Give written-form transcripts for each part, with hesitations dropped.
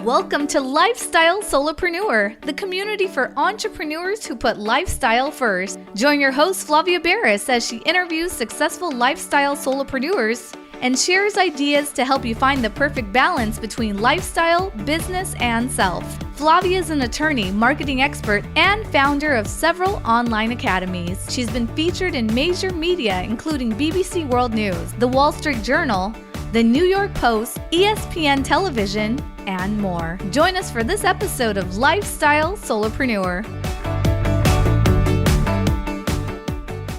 Welcome to Lifestyle Solopreneur, the community for entrepreneurs who put lifestyle first. Join your host, Flavia Barris, as she interviews successful lifestyle solopreneurs and shares ideas to help you find the perfect balance between lifestyle, business, and self. Flavia is an attorney, marketing expert, and founder of several online academies. She's been featured in major media, including BBC World News, The Wall Street Journal, The New York Post, ESPN Television, and more. Join us for this episode of Lifestyle Solopreneur.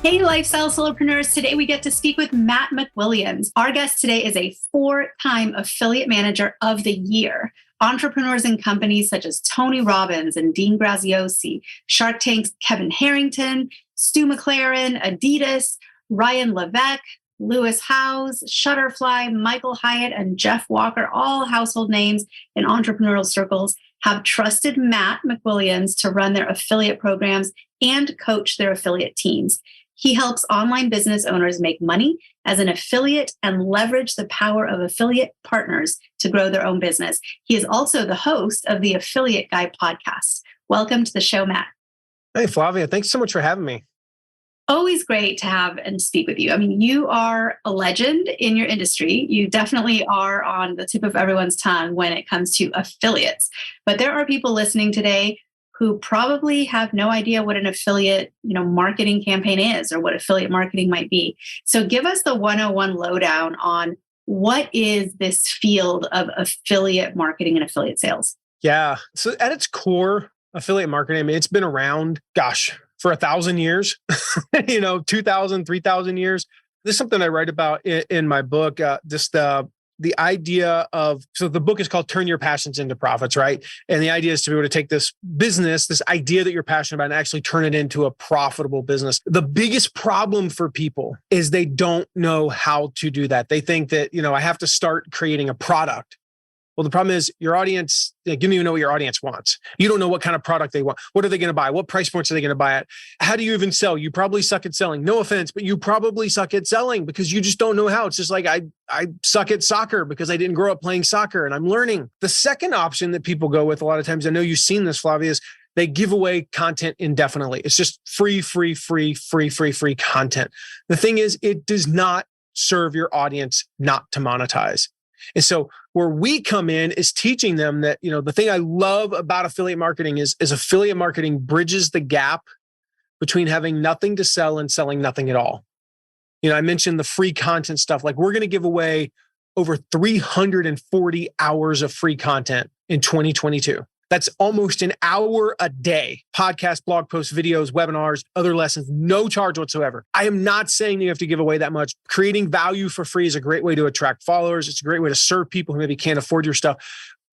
Hey, Lifestyle Solopreneurs. Today we get to speak with Matt McWilliams. Our guest today is a 4-time Affiliate Manager of the Year. Entrepreneurs in companies such as Tony Robbins and Dean Graziosi, Shark Tank's Kevin Harrington, Stu McLaren, Adidas, Ryan Levesque, Lewis Howes, Shutterfly, Michael Hyatt, and Jeff Walker, all household names in entrepreneurial circles, have trusted Matt McWilliams to run their affiliate programs and coach their affiliate teams. He helps online business owners make money as an affiliate and leverage the power of affiliate partners to grow their own business. He is also the host of the Affiliate Guy podcast. Welcome to the show, Matt. Hey, Flavia. Thanks so much for having me. Always great to have and speak with you. I mean, you are a legend in your industry. You definitely are on the tip of everyone's tongue when it comes to affiliates. But there are people listening today who probably have no idea what an affiliate, marketing campaign is or what affiliate marketing might be. So give us the 101 lowdown on what is this field of affiliate marketing and affiliate sales? Yeah. So at its core, affiliate marketing, I mean, it's been around, for 1,000 years, 2,000, 3,000 years. This is something I write about in my book, the idea of, so the book is called Turn Your Passions into Profits, right? And the idea is to be able to take this business, this idea that you're passionate about, and actually turn it into a profitable business. The biggest problem for people is they don't know how to do that. They think that, I have to start creating a product. Well, the problem is your audience, you don't even know what your audience wants. You don't know what kind of product they want. What are they going to buy? What price points are they going to buy at? How do you even sell? You probably suck at selling. No offense, but you probably suck at selling because you just don't know how. It's just like I suck at soccer because I didn't grow up playing soccer and I'm learning. The second option that people go with a lot of times, I know you've seen this, Flavia, is they give away content indefinitely. It's just free content. The thing is, it does not serve your audience not to monetize. And so where we come in is teaching them that, the thing I love about affiliate marketing is affiliate marketing bridges the gap between having nothing to sell and selling nothing at all. I mentioned the free content stuff. Like we're going to give away over 340 hours of free content in 2022. That's almost an hour a day. Podcast, blog posts, videos, webinars, other lessons, no charge whatsoever. I am not saying that you have to give away that much. Creating value for free is a great way to attract followers. It's a great way to serve people who maybe can't afford your stuff.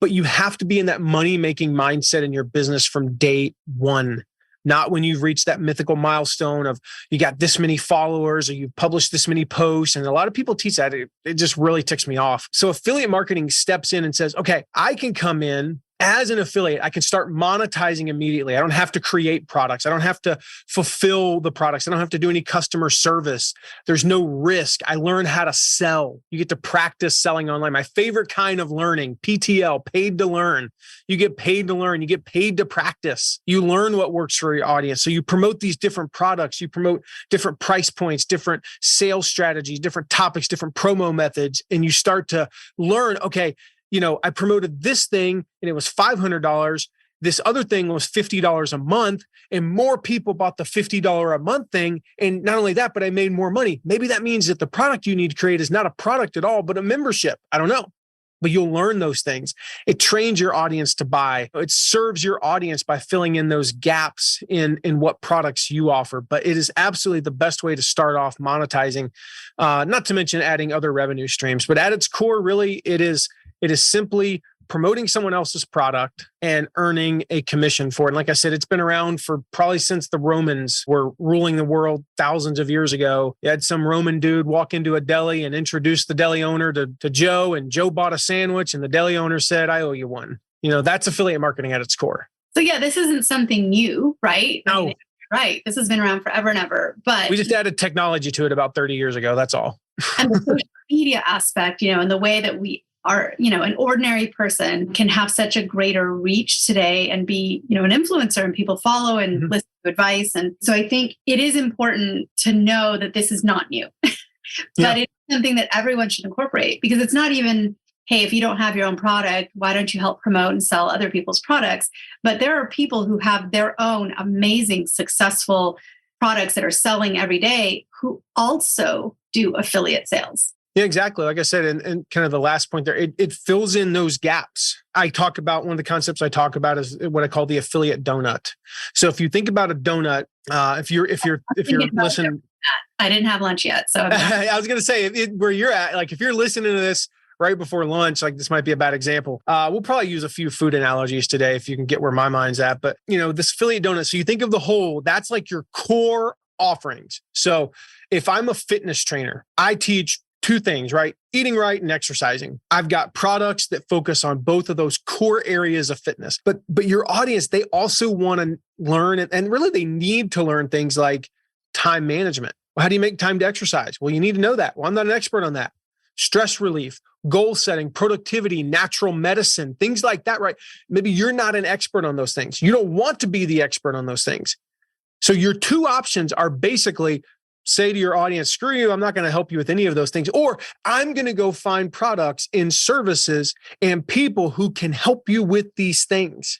But you have to be in that money-making mindset in your business from day one. Not when you've reached that mythical milestone of you got this many followers or you've published this many posts. And a lot of people teach that. It just really ticks me off. So affiliate marketing steps in and says, okay, I can come in as an affiliate, I can start monetizing immediately. I don't have to create products. I don't have to fulfill the products. I don't have to do any customer service. There's no risk. I learn how to sell. You get to practice selling online. My favorite kind of learning, PTL, paid to learn. You get paid to learn. You get paid to practice. You learn what works for your audience. So you promote these different products. You promote different price points, different sales strategies, different topics, different promo methods. And you start to learn, okay, I promoted this thing and it was $500. This other thing was $50 a month and more people bought the $50 a month thing. And not only that, but I made more money. Maybe that means that the product you need to create is not a product at all, but a membership. I don't know. But you'll learn those things. It trains your audience to buy. It serves your audience by filling in those gaps in what products you offer. But it is absolutely the best way to start off monetizing, not to mention adding other revenue streams. But at its core, really, it is simply promoting someone else's product and earning a commission for it. And like I said, it's been around for probably since the Romans were ruling the world thousands of years ago. You had some Roman dude walk into a deli and introduce the deli owner to Joe, and Joe bought a sandwich and the deli owner said, I owe you one. That's affiliate marketing at its core. So yeah, this isn't something new, right? No. Right. This has been around forever and ever, but we just added technology to it about 30 years ago. That's all. And the social media aspect, and the way that we an ordinary person can have such a greater reach today and be, an influencer and people follow and listen to advice. And so I think it is important to know that this is not new, but it's something that everyone should incorporate, because it's not even, hey, if you don't have your own product, why don't you help promote and sell other people's products? But there are people who have their own amazing, successful products that are selling every day who also do affiliate sales. Yeah, exactly. Like I said, and kind of the last point there, it fills in those gaps. I talk about, one of the concepts I talk about is what I call the affiliate donut. So if you think about a donut, if you're listening, I didn't have lunch yet, so I was going to say where you're at, like if you're listening to this right before lunch, like this might be a bad example. We'll probably use a few food analogies today if you can get where my mind's at. But this affiliate donut. So you think of the whole, that's like your core offerings. So if I'm a fitness trainer, I teach two things, right? Eating right and exercising. I've got products that focus on both of those core areas of fitness. But your audience, they also want to learn, and really they need to learn things like time management. Well, how do you make time to exercise? Well, you need to know that. Well, I'm not an expert on that. Stress relief, goal setting, productivity, natural medicine, things like that, right? Maybe you're not an expert on those things. You don't want to be the expert on those things. So your two options are basically say to your audience, screw you, I'm not going to help you with any of those things. Or I'm going to go find products and services and people who can help you with these things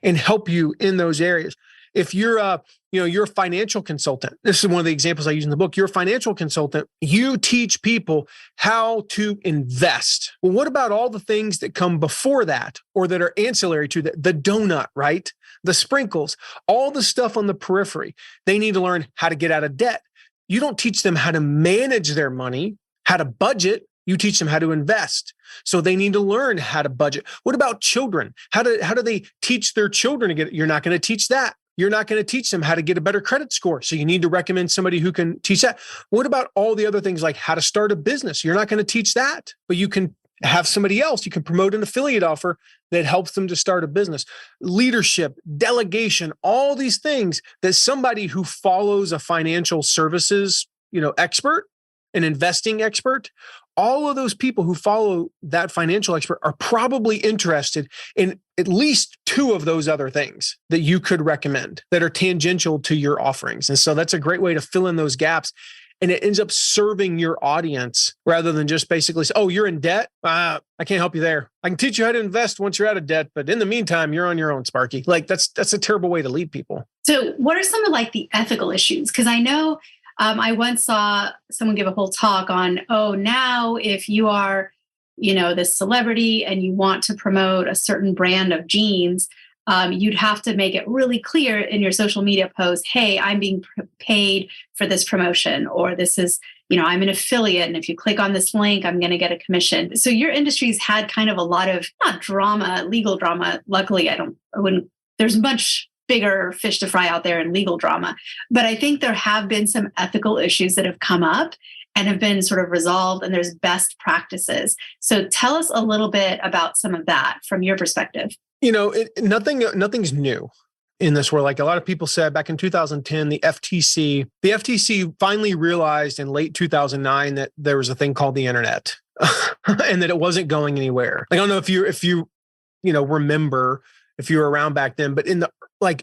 and help you in those areas. If you're you're a financial consultant, this is one of the examples I use in the book. You're a financial consultant. You teach people how to invest. Well, what about all the things that come before that or that are ancillary to that? The donut, right? The sprinkles, all the stuff on the periphery. They need to learn how to get out of debt. You don't teach them how to manage their money, how to budget. You teach them how to invest. So they need to learn how to budget. What about children? How do they teach their children to get it? You're not going to teach that. You're not going to teach them how to get a better credit score. So you need to recommend somebody who can teach that. What about all the other things like how to start a business? You're not going to teach that, but you can have somebody else. You can promote an affiliate offer that helps them to start a business. Leadership, delegation, all these things that somebody who follows a financial services, expert, an investing expert, all of those people who follow that financial expert are probably interested in at least two of those other things that you could recommend that are tangential to your offerings. And so that's a great way to fill in those gaps. And it ends up serving your audience rather than just basically say, oh, you're in debt? I can't help you there. I can teach you how to invest once you're out of debt. But in the meantime, you're on your own, Sparky. Like that's a terrible way to lead people. So what are some of like the ethical issues? Because I know I once saw someone give a whole talk on, now if you are, this celebrity and you want to promote a certain brand of jeans, you'd have to make it really clear in your social media post, hey, I'm being paid for this promotion, or this is, I'm an affiliate. And if you click on this link, I'm going to get a commission. So your industry's had kind of a lot of, not drama, legal drama. Luckily, there's much bigger fish to fry out there in legal drama. But I think there have been some ethical issues that have come up and have been sort of resolved, and there's best practices. So tell us a little bit about some of that from your perspective. Nothing's new in this world. Like a lot of people said back in 2010, the FTC finally realized in late 2009 that there was a thing called the internet and that it wasn't going anywhere. I don't know if you remember, if you were around back then, but in the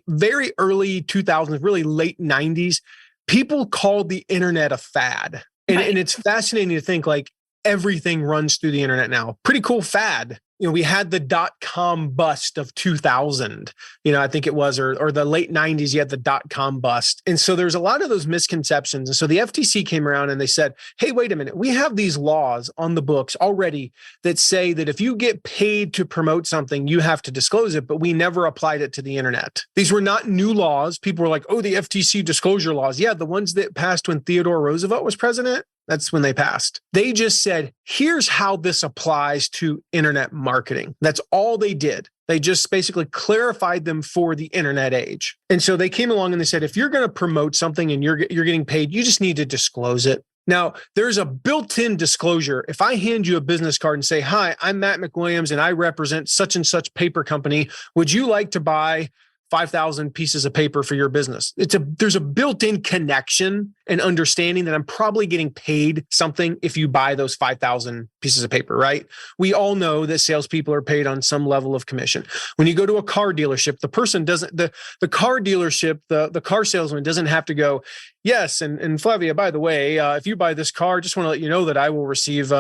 very early 2000s, really late 90s, people called the internet a fad. And it's fascinating to think like everything runs through the internet now. Pretty cool fad. We had the .com bust of 2000, I think it was, or the late 90s, you had the .com bust. And so there's a lot of those misconceptions. And so the FTC came around and they said, hey, wait a minute, we have these laws on the books already that say that if you get paid to promote something, you have to disclose it, but we never applied it to the internet. These were not new laws. People were like, oh, the FTC disclosure laws. Yeah, the ones that passed when Theodore Roosevelt was president. That's when they passed. They just said, here's how this applies to internet marketing. That's all they did. They just basically clarified them for the internet age. And so they came along and they said, if you're going to promote something and you're getting paid, you just need to disclose it. Now, there's a built-in disclosure. If I hand you a business card and say, hi, I'm Matt McWilliams and I represent such and such paper company, would you like to buy 5,000 pieces of paper for your business. There's a built-in connection and understanding that I'm probably getting paid something if you buy those 5,000 pieces of paper, right? We all know that salespeople are paid on some level of commission. When you go to a car dealership, the person doesn't, the car dealership, the car salesman doesn't have to go, yes, and Flavia, by the way, if you buy this car, just want to let you know that I will receive,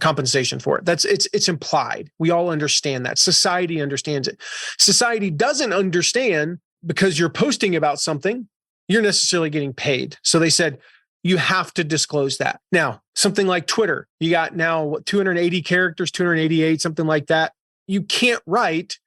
compensation for it. It's implied. We all understand that. Society understands it. Society doesn't understand because you're posting about something, you're necessarily getting paid. So they said, you have to disclose that. Now, something like Twitter, you got now 280 characters, 288, something like that. You can't write,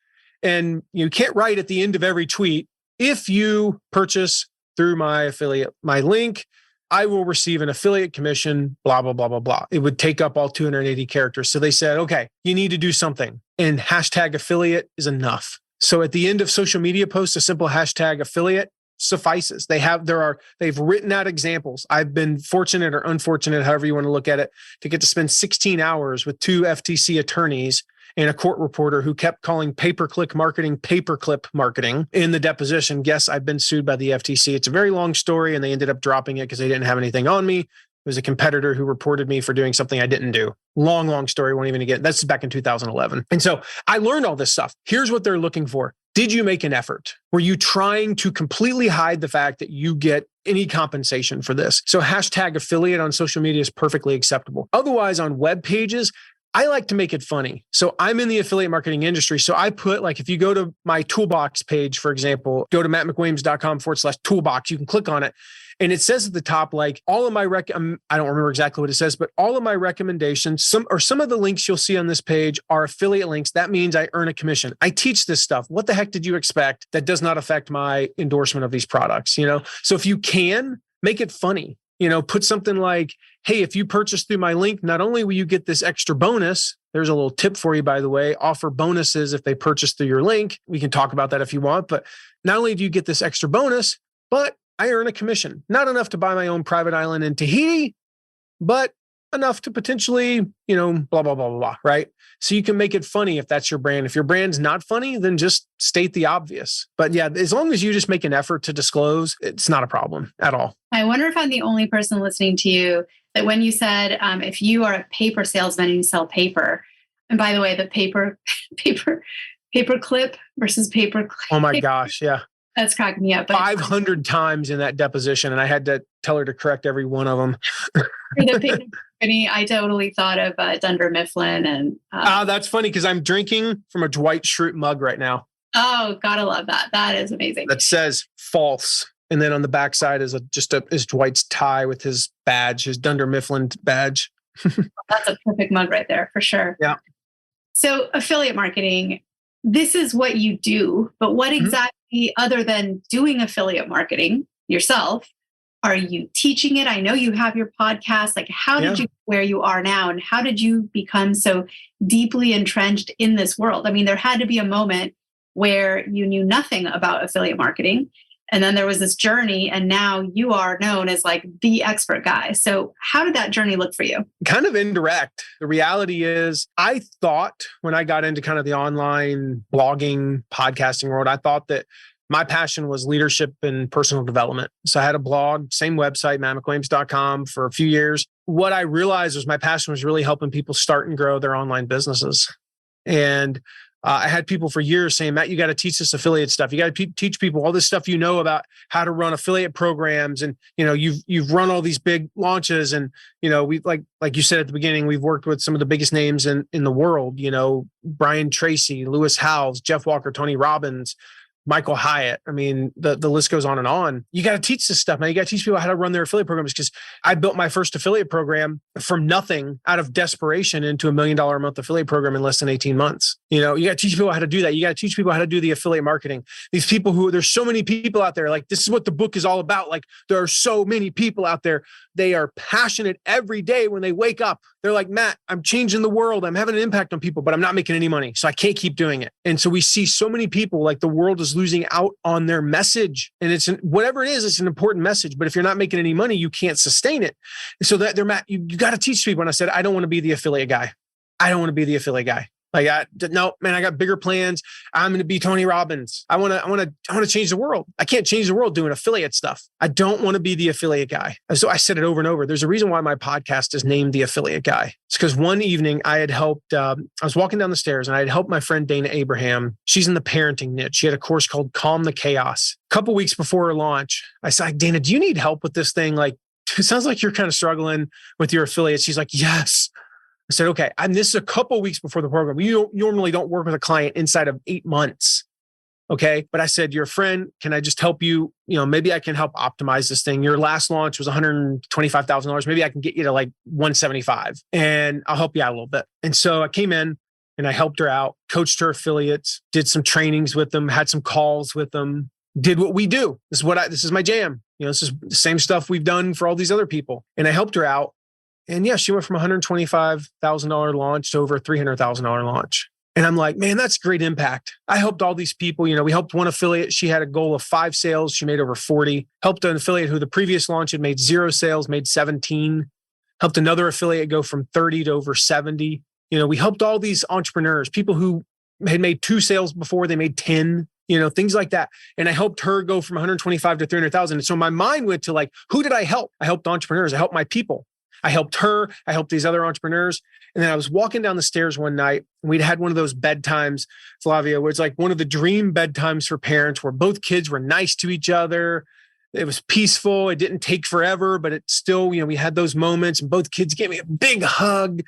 and you can't write at the end of every tweet, if you purchase through my affiliate, my link, I will receive an affiliate commission, blah, blah, blah, blah, blah. It would take up all 280 characters. So they said, okay, you need to do something. And hashtag affiliate is enough. So at the end of social media posts, a simple hashtag affiliate suffices. They've written out examples. I've been fortunate or unfortunate, however you want to look at it, to get to spend 16 hours with 2 FTC attorneys and a court reporter who kept calling pay-per-click marketing paperclip marketing in the deposition. Yes, I've been sued by the FTC. It's a very long story, and they ended up dropping it because they didn't have anything on me. It was a competitor who reported me for doing something I didn't do. Long story. Won't even get. That's back in 2011. And so I learned all this stuff. Here's what they're looking for. Did you make an effort? Were you trying to completely hide the fact that you get any compensation for this? So hashtag affiliate on social media is perfectly acceptable. Otherwise, on web pages, I like to make it funny. So I'm in the affiliate marketing industry. So I put, like, if you go to my toolbox page, for example, go to mattmcwilliams.com/toolbox, you can click on it. And it says at the top, like, all of my I don't remember exactly what it says, but all of my recommendations, some of the links you'll see on this page are affiliate links. That means I earn a commission. I teach this stuff. What the heck did you expect? That does not affect my endorsement of these products, So if you can, make it funny. Put something like, hey, if you purchase through my link, not only will you get this extra bonus, there's a little tip for you, by the way, offer bonuses if they purchase through your link. We can talk about that if you want, but not only do you get this extra bonus, but I earn a commission. Not enough to buy my own private island in Tahiti, but enough to potentially, blah, blah, blah, blah, blah, right? So you can make it funny if that's your brand. If your brand's not funny, then just state the obvious. But yeah, as long as you just make an effort to disclose, it's not a problem at all. I wonder if I'm the only person listening to you that when you said, if you are a paper salesman and you sell paper, and by the way, the paper clip versus paper clip. Oh my gosh. Yeah. That's cracking me up. 500 times in that deposition, and I had to tell her to correct every one of them. For the paper company, I totally thought of Dunder Mifflin. And that's funny because I'm drinking from a Dwight Schrute mug right now. Oh, gotta love that. That is amazing. That says false. And then on the backside is is Dwight's tie with his badge, his Dunder Mifflin badge. That's a perfect mug right there for sure. Yeah. So affiliate marketing, this is what you do, but what exactly, other than doing affiliate marketing yourself, are you teaching it? I know you have your podcast. Like, how did you get where you are now, and how did you become so deeply entrenched in this world? I mean, there had to be a moment where you knew nothing about affiliate marketing, and then there was this journey, and now you are known as like the expert guy. So how did that journey look for you? Kind of indirect. The reality is, I thought when I got into kind of the online blogging, podcasting world, I thought that my passion was leadership and personal development. So I had a blog, same website, mattmcwilliams.com, for a few years. What I realized was my passion was really helping people start and grow their online businesses. And I had people for years saying, Matt, you got to teach this affiliate stuff. You got to teach people all this stuff about how to run affiliate programs. And, you've run all these big launches. And, we like you said at the beginning, we've worked with some of the biggest names in the world, Brian Tracy, Lewis Howes, Jeff Walker, Tony Robbins, Michael Hyatt. I mean, the list goes on and on. You got to teach this stuff, man. You got to teach people how to run their affiliate programs, because I built my first affiliate program from nothing, out of desperation, into $1 million a month affiliate program in less than 18 months. You got to teach people how to do that. You got to teach people how to do the affiliate marketing. These people there's so many people out there. Like, this is what the book is all about. Like, there are so many people out there. They are passionate every day when they wake up. They're like, Matt, I'm changing the world. I'm having an impact on people, but I'm not making any money. So I can't keep doing it. And so we see so many people, like, the world is losing out on their message. And whatever it is, it's an important message. But if you're not making any money, you can't sustain it. And so Matt, you got to teach people. And I said, I don't want to be the affiliate guy. I don't want to be the affiliate guy. No, man, I got bigger plans. I'm going to be Tony Robbins. I want to change the world. I can't change the world doing affiliate stuff. I don't want to be the affiliate guy. So I said it over and over. There's a reason why my podcast is named The Affiliate Guy. It's because one evening I had helped, I was walking down the stairs and I had helped my friend Dana Abraham. She's in the parenting niche. She had a course called Calm the Chaos. A couple weeks before her launch, I said, Dana, do you need help with this thing? Like, it sounds like you're kind of struggling with your affiliates. She's like, yes. I said, okay, and this is a couple of weeks before the program. You normally don't work with a client inside of 8 months. Okay. But I said, you're a friend. Can I just help you? Maybe I can help optimize this thing. Your last launch was $125,000. Maybe I can get you to like 175 and I'll help you out a little bit. And so I came in and I helped her out, coached her affiliates, did some trainings with them, had some calls with them, did what we do. This is my jam. This is the same stuff we've done for all these other people. And I helped her out. And yeah, she went from $125,000 launch to over a $300,000 launch. And I'm like, man, that's great impact. I helped all these people. We helped one affiliate. She had a goal of 5 sales. She made over 40. Helped an affiliate who the previous launch had made 0 sales, made 17. Helped another affiliate go from 30 to over 70. We helped all these entrepreneurs, people who had made 2 sales before, they made 10. Things like that. And I helped her go from 125 to 300,000. And so my mind went to like, who did I help? I helped entrepreneurs. I helped my people. I helped her. I helped these other entrepreneurs. And then I was walking down the stairs one night and we'd had one of those bedtimes, Flavia, where it's like one of the dream bedtimes for parents where both kids were nice to each other. It was peaceful. It didn't take forever, but it still, we had those moments and both kids gave me a big hug.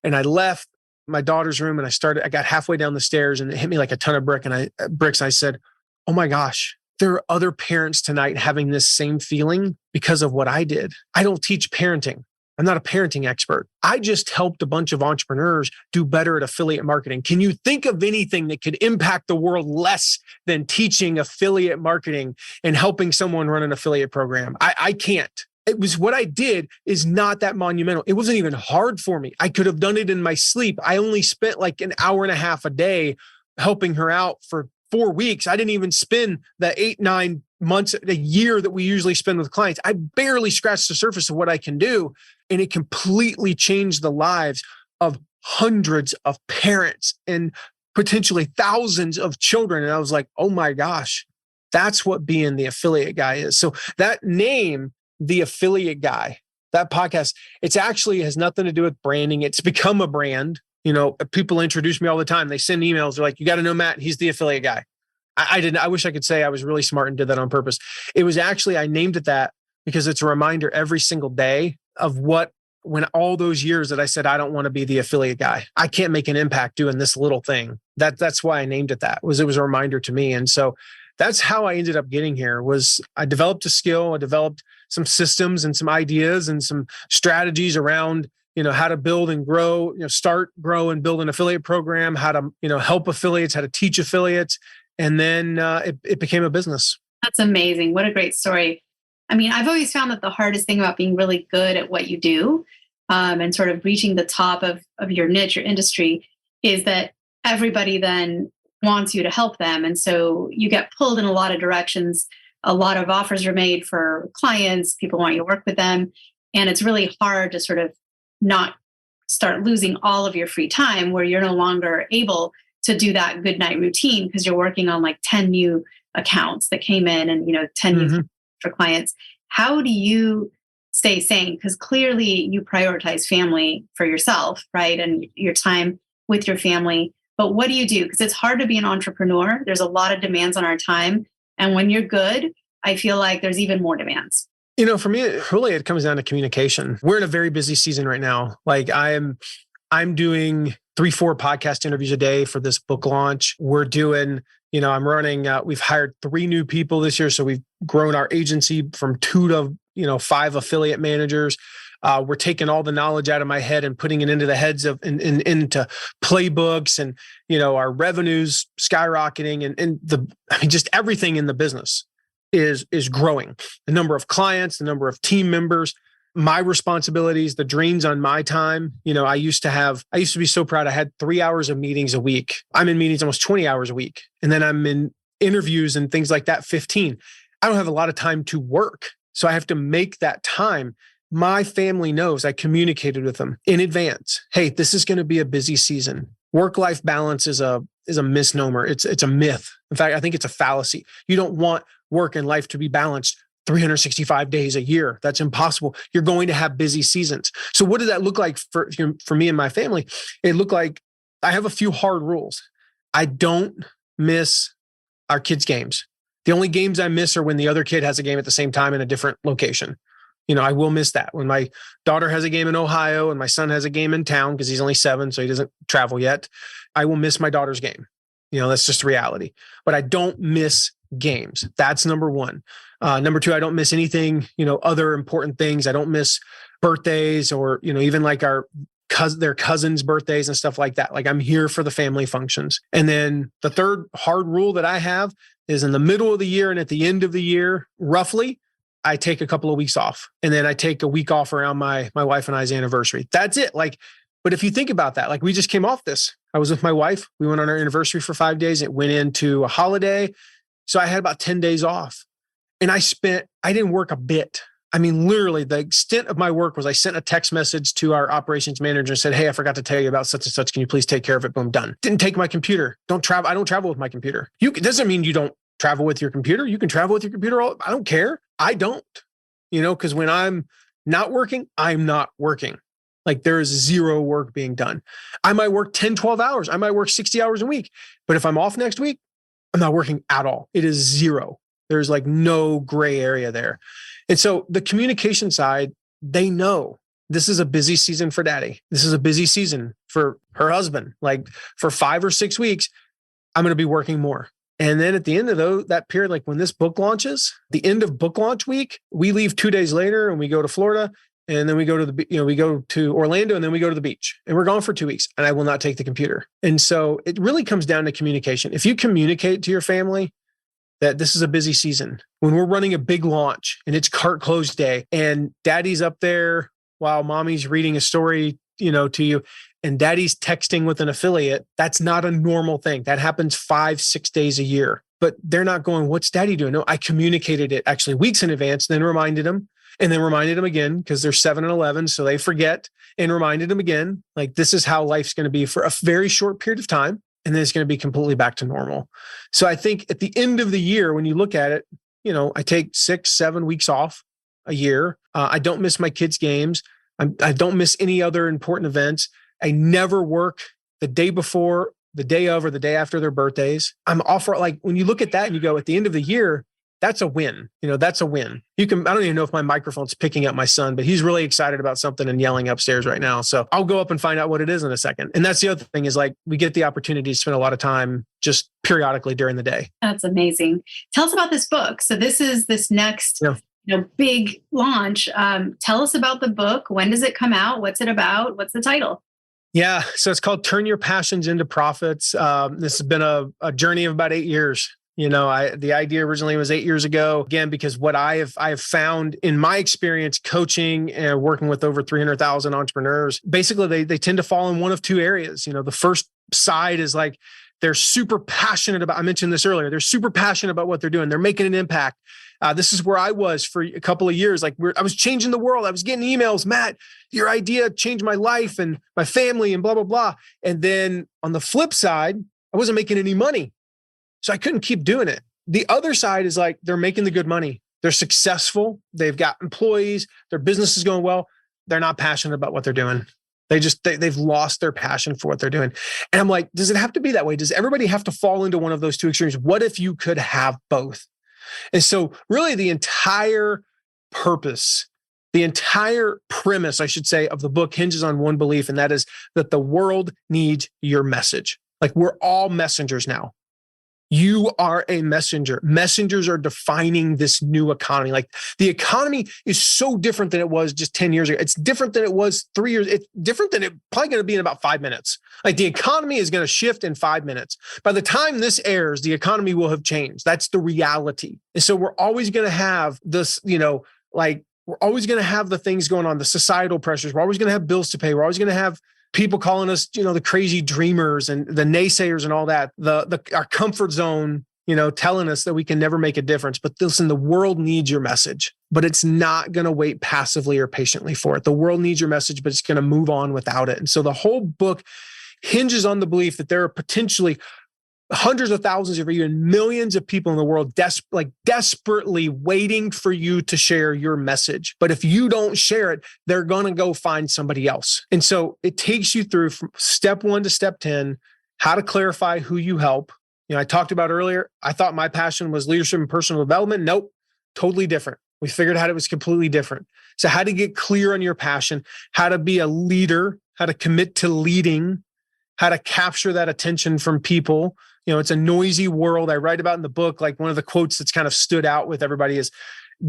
And I left my daughter's room and I got halfway down the stairs and it hit me like a ton of bricks. And I said, oh my gosh, there are other parents tonight having this same feeling because of what I did. I don't teach parenting. I'm not a parenting expert. I just helped a bunch of entrepreneurs do better at affiliate marketing. Can you think of anything that could impact the world less than teaching affiliate marketing and helping someone run an affiliate program? I can't. It was what I did is not that monumental. It wasn't even hard for me. I could have done it in my sleep. I only spent like an hour and a half a day helping her out for 4 weeks. I didn't even spend the 8, 9 months, a year that we usually spend with clients. I barely scratched the surface of what I can do. And it completely changed the lives of hundreds of parents and potentially thousands of children. And I was like, oh my gosh, that's what being the affiliate guy is. So that name, The Affiliate Guy, that podcast, it's actually has nothing to do with branding. It's become a brand. People introduce me all the time. They send emails. They're like, you got to know Matt. He's the affiliate guy. I didn't. I wish I could say I was really smart and did that on purpose. It was actually, I named it that because it's a reminder every single day of when all those years that I said, I don't want to be the affiliate guy. I can't make an impact doing this little thing. That's why I named it that. It was a reminder to me. And so that's how I ended up getting here. Was I developed a skill. I developed some systems and some ideas and some strategies around how to build and grow, start, grow, and build an affiliate program, how to, help affiliates, how to teach affiliates. And then it became a business. That's amazing. What a great story. I mean, I've always found that the hardest thing about being really good at what you do and sort of reaching the top of your niche, your industry, is that everybody then wants you to help them. And so you get pulled in a lot of directions. A lot of offers are made for clients. People want you to work with them. And it's really hard to sort of not start losing all of your free time where you're no longer able to do that good night routine because you're working on like 10 new accounts that came in and 10 new for clients. How do you stay sane? Because clearly you prioritize family for yourself, right? And your time with your family. But what do you do? Because it's hard to be an entrepreneur. There's a lot of demands on our time. And when you're good, I feel like there's even more demands. For me, it comes down to communication. We're in a very busy season right now. Like I'm doing 3-4 podcast interviews a day for this book launch. We're doing, I'm running, we've hired 3 new people this year. So we've grown our agency from 2 to, 5 affiliate managers. We're taking all the knowledge out of my head and putting it into the heads of, into playbooks and, our revenues skyrocketing and just everything in the business is growing. The number of clients, the number of team members, my responsibilities, the drains on my time. I used to be so proud. I had 3 hours of meetings a week. I'm in meetings almost 20 hours a week. And then I'm in interviews and things like that, 15. I don't have a lot of time to work. So I have to make that time. My family knows I communicated with them in advance. Hey, this is going to be a busy season. Work-life balance is a misnomer. It's a myth. In fact, I think it's a fallacy. You don't want work and life to be balanced 365 days a year. That's impossible. You're going to have busy seasons. So what does that look like for me and my family? It looked like I have a few hard rules. I don't miss our kids' games. The only games I miss are when the other kid has a game at the same time in a different location. I will miss that. When my daughter has a game in Ohio and my son has a game in town, because he's only 7, so he doesn't travel yet, I will miss my daughter's game. That's just reality. But I don't miss games. That's number one. Number two, I don't miss anything, other important things. I don't miss birthdays or, even like their cousins' birthdays and stuff like that. Like, I'm here for the family functions. And then the third hard rule that I have is in the middle of the year and at the end of the year, roughly, I take a couple of weeks off, and then I take a week off around my wife and I's anniversary. That's it. But if you think about that, we just came off this. I was with my wife. We went on our anniversary for 5 days. It went into a holiday. So I had about 10 days off, and I didn't work a bit. I mean, literally the extent of my work was I sent a text message to our operations manager and said, "Hey, I forgot to tell you about such and such. Can you please take care of it?" Boom, done. Didn't take my computer. I don't travel with my computer. Doesn't mean you don't travel with your computer. You can travel with your computer. I don't care. I don't, because when I'm not working, I'm not working. There is zero work being done. I might work 10, 12 hours. I might work 60 hours a week. But if I'm off next week, I'm not working at all. It is zero. There's no gray area there. And so the communication side, they know this is a busy season for daddy. This is a busy season for her husband. For 5 or 6 weeks, I'm going to be working more. And then at the end of that period, when this book launches, the end of book launch week, we leave 2 days later and we go to Florida, and then we go to we go to Orlando, and then we go to the beach, and we're gone for 2 weeks, and I will not take the computer. And so it really comes down to communication. If you communicate to your family that this is a busy season, when we're running a big launch and it's cart close day and daddy's up there while mommy's reading a story, to you, and daddy's texting with an affiliate, that's not a normal thing. That happens 5-6 days a year. But they're not going, "What's daddy doing?" No, I communicated it actually weeks in advance, then reminded them, and then reminded them again, because they're 7 and 11, so they forget, and reminded them again. This is how life's going to be for a very short period of time, and then it's going to be completely back to normal. So I think at the end of the year, when you look at it, I take 6-7 weeks off a year. I don't miss my kids' games. I don't miss any other important events. I never work the day before, the day of, or the day after their birthdays. I'm off for, when you look at that and you go, at the end of the year, that's a win. That's a win. I don't even know if my microphone's picking up my son, but he's really excited about something and yelling upstairs right now. So I'll go up and find out what it is in a second. And that's the other thing is we get the opportunity to spend a lot of time just periodically during the day. That's amazing. Tell us about this book. So this is this next big launch. Tell us about the book. When does it come out? What's it about? What's the title? Yeah. So it's called Turn Your Passions into Profits. This has been a journey of about 8 years. The idea originally was 8 years ago, again, because what I have found in my experience coaching and working with over 300,000 entrepreneurs, basically they tend to fall in one of two areas. The first side is they're super passionate about, I mentioned this earlier, they're super passionate about what they're doing. They're making an impact. This is where I was for a couple of years. I was changing the world. I was getting emails, "Matt, your idea changed my life and my family and blah, blah, blah." And then on the flip side, I wasn't making any money. So I couldn't keep doing it. The other side is they're making the good money. They're successful. They've got employees. Their business is going well. They're not passionate about what they're doing. They've lost their passion for what they're doing. And I'm like, does it have to be that way? Does everybody have to fall into one of those two extremes? What if you could have both? And so really the entire purpose, the entire premise, I should say, of the book hinges on one belief, and that is that the world needs your message. We're all messengers now. You are a messenger. Messengers are defining this new economy. The economy is so different than it was just 10 years ago. It's different than it was 3 years. It's different than it probably going to be in about 5 minutes. The economy is going to shift in 5 minutes. By the time this airs, the economy will have changed. That's the reality. And so we're always going to have this, we're always going to have the things going on, the societal pressures. We're always going to have bills to pay. We're always going to have people calling us, the crazy dreamers and the naysayers and all that, our comfort zone, telling us that we can never make a difference. But listen, the world needs your message, but it's not going to wait passively or patiently for it. The world needs your message, but it's going to move on without it. And so the whole book hinges on the belief that there are potentially hundreds of thousands or even millions of people in the world desperately waiting for you to share your message. But if you don't share it, they're going to go find somebody else. And so it takes you through from step 1 to step 10, how to clarify who you help. I talked about earlier, I thought my passion was leadership and personal development. Nope, totally different. We figured out it was completely different. So how to get clear on your passion, how to be a leader, how to commit to leading, how to capture that attention from people. It's a noisy world. I write about in the book, like one of the quotes that's kind of stood out with everybody is,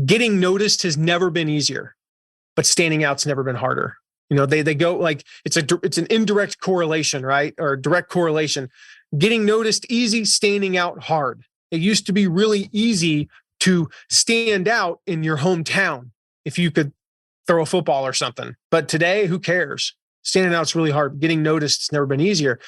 getting noticed has never been easier, but standing out's never been harder. They go like, it's an indirect correlation, right? Or direct correlation. Getting noticed easy, standing out hard. It used to be really easy to stand out in your hometown if you could throw a football or something. But today, who cares? Standing out's really hard. Getting noticed, it's never been easier.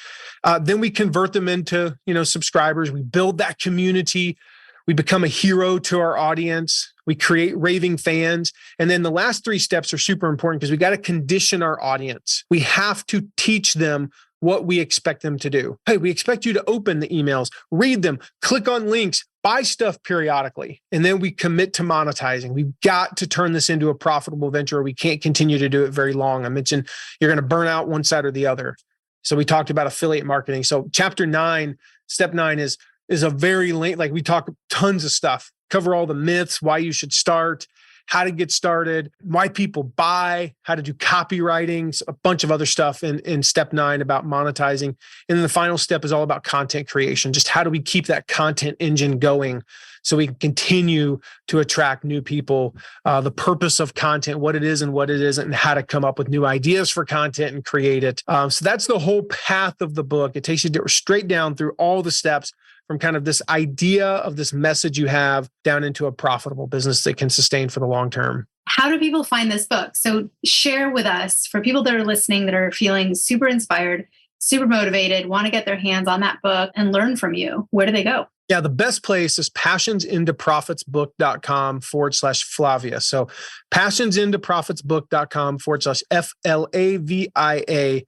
Then we convert them into, subscribers. We build that community. We become a hero to our audience. We create raving fans. And then the last 3 steps are super important because we got to condition our audience. We have to teach them what we expect them to do. Hey, we expect you to open the emails, read them, click on links, buy stuff periodically. And then we commit to monetizing. We've got to turn this into a profitable venture, or we can't continue to do it very long. I mentioned you're going to burn out one side or the other. So we talked about affiliate marketing. So chapter 9, step 9 is a very late, like we talk tons of stuff, cover all the myths, why you should start, how to get started, why people buy, how to do copywriting, a bunch of other stuff in step 9 about monetizing. And then the final step is all about content creation. Just how do we keep that content engine going so we can continue to attract new people, the purpose of content, what it is and what it isn't, and how to come up with new ideas for content and create it. So that's the whole path of the book. It takes you straight down through all the steps from kind of this idea of this message you have down into a profitable business that can sustain for the long term. How do people find this book? So share with us, for people that are listening that are feeling super inspired, super motivated, want to get their hands on that book and learn from you. Where do they go? Yeah, the best place is passionsintoprofitsbook.com/Flavia. So passionsintoprofitsbook.com/FLAVIA.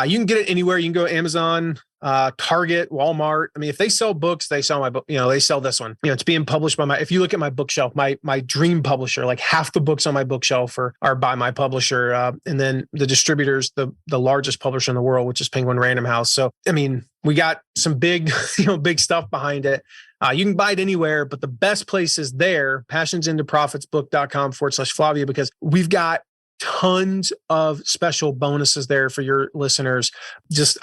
You can get it anywhere. You can go to Amazon, Target, Walmart. I mean, if they sell books, they sell my book. They sell this one. It's being published by if you look at my bookshelf, my dream publisher, like half the books on my bookshelf are by my publisher. And then the distributors, the largest publisher in the world, which is Penguin Random House. So, I mean, we got some big, big stuff behind it. You can buy it anywhere, but the best place is there, passionsintoprofitsbook.com/Flavia, because we've got tons of special bonuses there for your listeners. Guess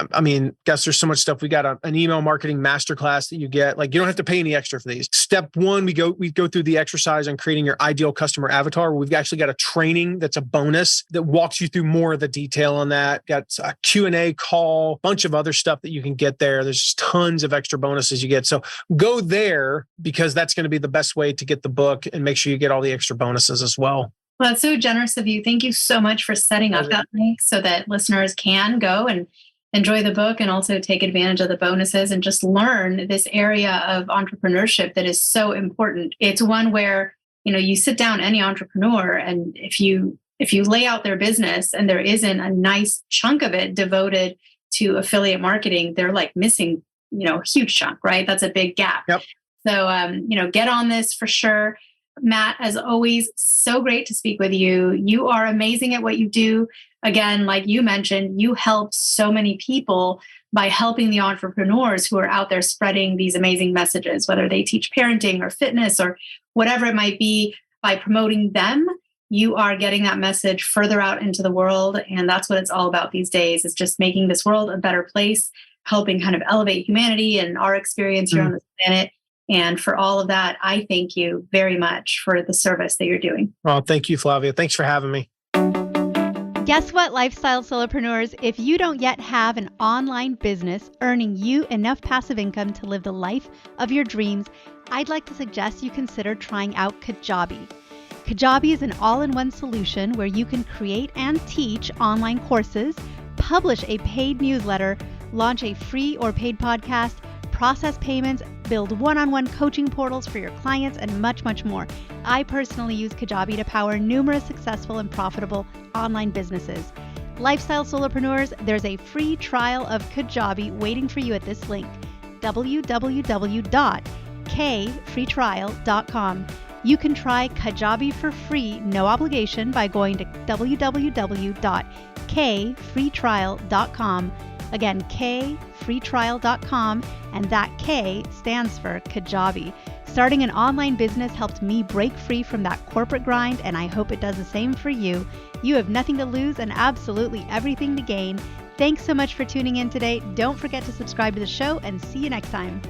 there's so much stuff. We got an email marketing masterclass that you get. Like, you don't have to pay any extra for these. Step 1, we go through the exercise on creating your ideal customer avatar. We've actually got a training that's a bonus that walks you through more of the detail on that. Got a Q&A call, bunch of other stuff that you can get there. There's just tons of extra bonuses you get. So go there, because that's going to be the best way to get the book, and make sure you get all the extra bonuses as well. Well, that's so generous of you. Thank you so much for setting up that link so that listeners can go and enjoy the book and also take advantage of the bonuses and just learn this area of entrepreneurship that is so important. It's one where, you sit down any entrepreneur, and if you lay out their business and there isn't a nice chunk of it devoted to affiliate marketing, they're like missing, a huge chunk, right? That's a big gap. Yep. So, get on this for sure. Matt, as always, so great to speak with you. You are amazing at what you do. Again, like you mentioned, you help so many people by helping the entrepreneurs who are out there spreading these amazing messages, whether they teach parenting or fitness or whatever it might be. By promoting them, you are getting that message further out into the world. And that's what it's all about these days, is just making this world a better place, helping kind of elevate humanity and our experience here on this planet. And for all of that, I thank you very much for the service that you're doing. Well, thank you, Flavia. Thanks for having me. Guess what, lifestyle solopreneurs? If you don't yet have an online business earning you enough passive income to live the life of your dreams, I'd like to suggest you consider trying out Kajabi. Kajabi is an all-in-one solution where you can create and teach online courses, publish a paid newsletter, launch a free or paid podcast, process payments, build one-on-one coaching portals for your clients, and much, much more. I personally use Kajabi to power numerous successful and profitable online businesses. Lifestyle Solopreneurs, there's a free trial of Kajabi waiting for you at this link, www.kfreetrial.com. You can try Kajabi for free, no obligation, by going to www.kfreetrial.com. Again, kfreetrial.com, and that K stands for Kajabi. Starting an online business helped me break free from that corporate grind, and I hope it does the same for you. You have nothing to lose and absolutely everything to gain. Thanks so much for tuning in today. Don't forget to subscribe to the show, and see you next time.